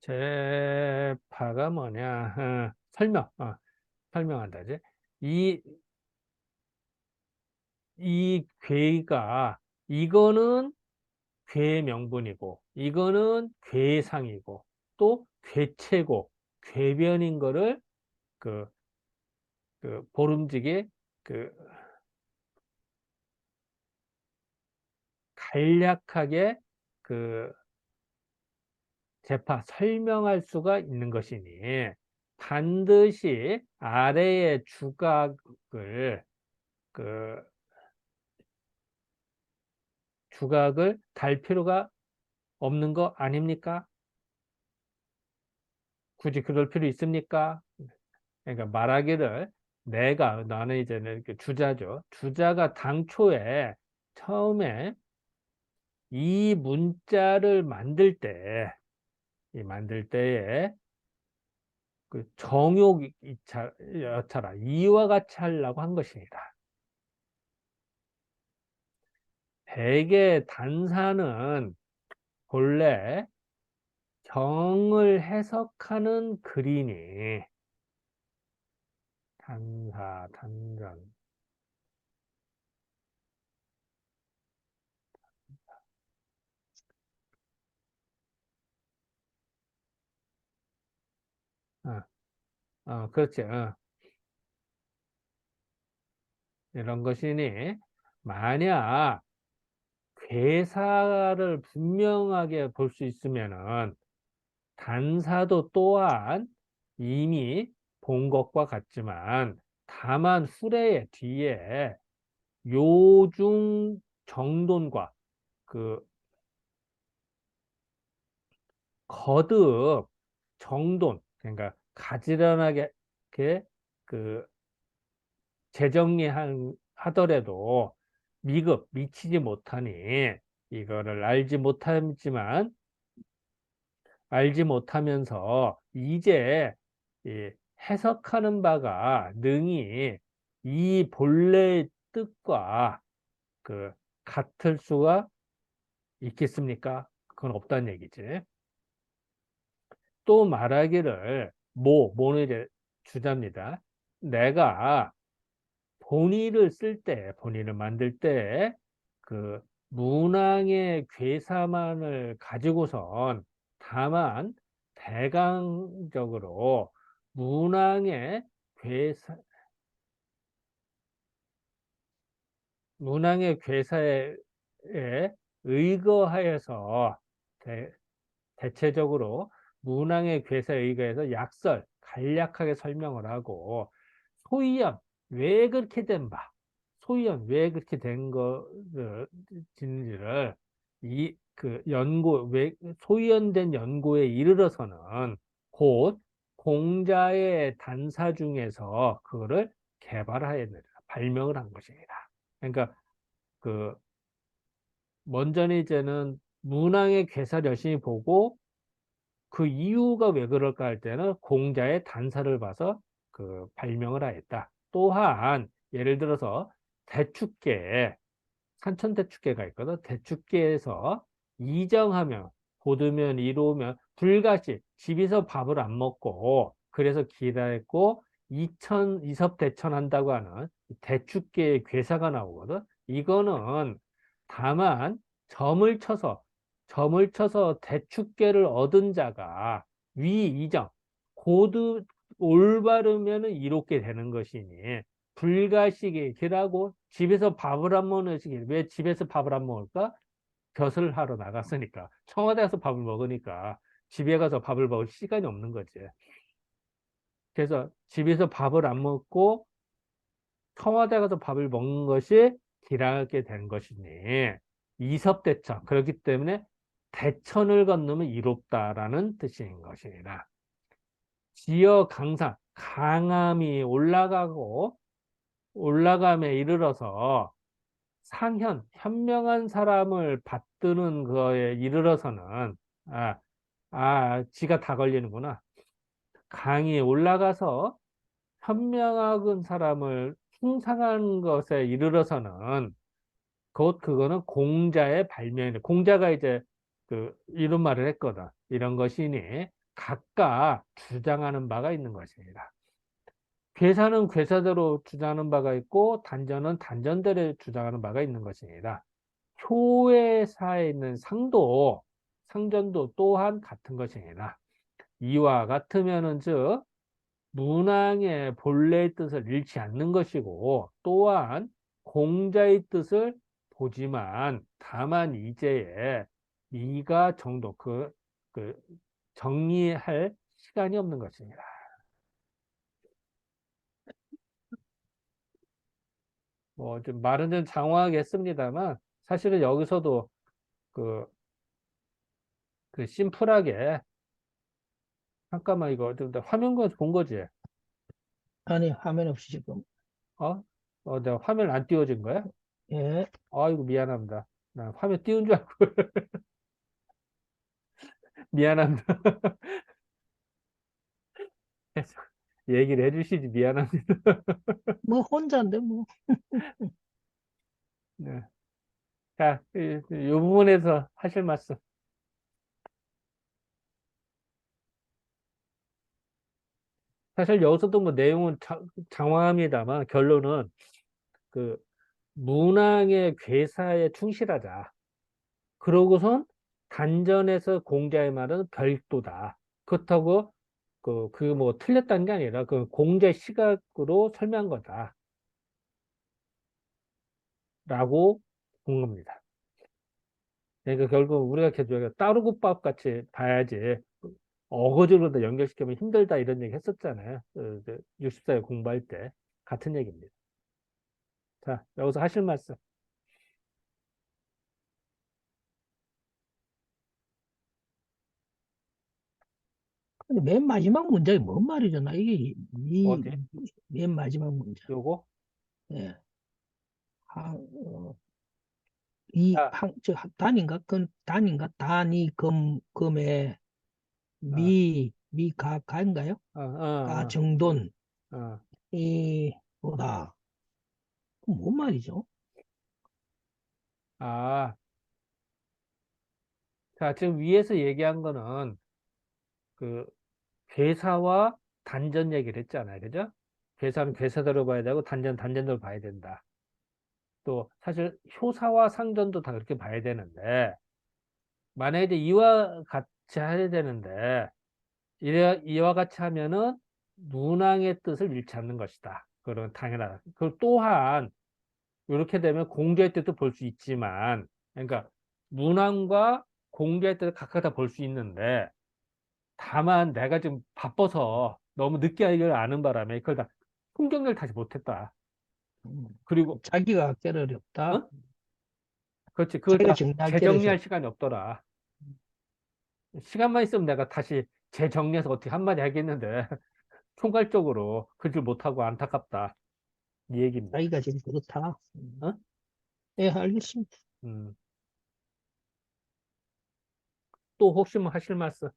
제파가 뭐냐, 설명한다지. 이, 이 괴가, 이거는 괴 명분이고, 이거는 괴상이고, 또 괴체고, 괴변인 거를 그, 그 보름직에 그 간략하게 그 설명할 수가 있는 것이니, 반드시 아래의 주각을, 그 주각을 달 필요가 없는 거 아닙니까? 굳이 그럴 필요 있습니까? 그러니까 말하기를 나는 이제는 그 주자죠. 주자가 당초에 처음에 이 문자를 만들 때에 그 여차라 이와 같이 하려고 한 것입니다. 대개 단사는 본래 경을 해석하는 글이니 단전. 어, 그렇지. 이런 것이니 만약 괴사를 분명하게 볼 수 있으면은 단사도 또한 이미 본 것과 같지만 다만 후래의 뒤에 요중 정돈과 그 거듭 정돈, 그러니까 가지런하게 이렇게 그 하더라도 미치지 못하니 이거를 알지 못하면서 이제 이 해석하는 바가 능히 이 본래의 뜻과 그 같을 수가 있겠습니까? 그건 없다는 얘기지. 또 말하기를 모는 이제 주자입니다. 내가 본의를 만들 때 그 문항의 괴사만을 가지고선 다만 대강적으로 문항의 괴사 문항의 괴사에 의거하여서 대체적으로 문항의 괴사에 의거해서 간략하게 설명을 하고 소위원 왜 그렇게 된 바, 소위원 왜 그렇게 된 것인지를 이 그 연고 왜 소위원된 연고에 이르러서는 곧 공자의 단사 중에서 그거를 발명을 한 것입니다. 그러니까 그 먼저는 이제는 문항의 괴사를 열심히 보고 그 이유가 왜 그럴까 할 때는 공자의 단사를 봐서 그 발명을 하였다. 또한 예를 들어서 대축계, 산천대축계가 있거든. 대축계에서 이정하면, 고두면, 이로우면 불가시 집에서 밥을 안 먹고 그래서 기다렸고 이섭대천 한다고 하는 대축계의 괴사가 나오거든. 이거는 다만 점을 쳐서 대축계를 얻은 자가 위이정 고두 올바르면은 이롭게 되는 것이니 불가시기라고 집에서 밥을 안 먹는 시기. 왜 집에서 밥을 안 먹을까? 벼슬 하러 나갔으니까. 청와대 가서 밥을 먹으니까 집에 가서 밥을 먹을 시간이 없는 거지. 그래서 집에서 밥을 안 먹고 청와대 가서 밥을 먹는 것이 길하게 된 것이니 이섭대천. 그렇기 때문에 대천을 건너면 이롭다라는 뜻인 것입니다. 지어 강상, 강함이 올라감에 이르러서 현명한 사람을 받드는 거에 이르러서는, 지가 다 걸리는구나. 강이 올라가서 현명한 사람을 숭상한 것에 이르러서는 그거는 공자의 발명이다. 공자가 이제 이런 말을 했거든. 이런 것이니 각각 주장하는 바가 있는 것입니다. 괴사는 괴사대로 주장하는 바가 있고 단전은 단전대로 주장하는 바가 있는 것입니다. 효에사에 있는 상전도 또한 같은 것입니다. 이와 같으면은 즉 문항의 본래의 뜻을 잃지 않는 것이고 또한 공자의 뜻을 보지만 다만 이제에 이가 정도 그 정리할 시간이 없는 것입니다. 뭐 좀 말은 좀 장황하게 했습니다만 사실은 여기서도 그, 심플하게 잠깐만 이거 좀 화면 본 거지?
아니, 화면 없이 지금.
어? 내가 화면 안 띄워진 거야?
예.
아이고 미안합니다. 나 화면 띄운 줄 알고 미안합니다. 얘기를 해주시지 미안합니다.
뭐, 혼자인데, 뭐.
네. 자, 이 부분에서 하실 말씀. 사실 여기서도 뭐 내용은 장황합니다만 결론은 그 문항의 괴사에 충실하자. 그러고선 단전에서 공자의 말은 별도다. 그렇다고 뭐 틀렸다는 게 아니라 그 공자 시각으로 설명한 거다. 라고 본 겁니다. 그러니까 결국 우리가 계속 따로국밥 같이 봐야지 어거지로 다 연결시키면 힘들다 이런 얘기 했었잖아요. 60사에 공부할 때. 같은 얘기입니다. 자, 여기서 하실 말씀.
근데 맨 마지막 문장이 뭔 말이죠? 나 이게
어디?
맨 마지막 문장.
요거?
예. 이
자,
단인가? 단인가? 단이 금에
어,
가인가요?
어,
가
어,
정돈
어, 어.
이 보다 뭔 말이죠?
아, 자, 지금 위에서 얘기한 거는 그 괴사와 단전 얘기를 했잖아요. 그죠? 괴사는 괴사대로 봐야 되고 단전 단전대로 봐야 된다. 또 사실 효사와 상전도 다 그렇게 봐야 되는데 만약에 이제 이와 같이 해야 되는데 이와 같이 하면은 문왕의 뜻을 잃지 않는 것이다. 그런 당연하다. 그 또한 이렇게 되면 공자의 뜻도 볼 수 있지만 그러니까 문왕과 공자의 뜻을 각각 다 볼 수 있는데 다만 내가 좀 바빠서 너무 늦게 하기를 아는 바람에 그걸 다 통정을 다시 못했다.
음,
그리고
자기가 깨달이
어?
없다.
그렇지. 그걸
자기가
다
정리할 깨달이
재정리할
없다.
시간이 없더라. 시간만 있으면 내가 다시 재정리해서 어떻게 한마디 하겠는데 총괄적으로 그 줄 못하고 안타깝다. 이 얘기입니다.
자기가 지금 그렇다.
어?
예, 알겠습니다.
음. 또 혹시 뭐 하실 말씀?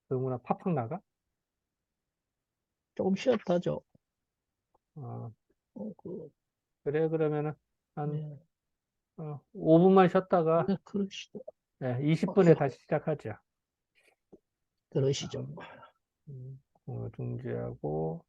그러구나 팍팍 나가?
조금 쉬었다죠.
어,
그,
그래 그러면은 한
네,
5분만 쉬었다가
네, 그러시죠.
20분에
예,
다시 시작하죠. 자,
그러시죠.
중지하고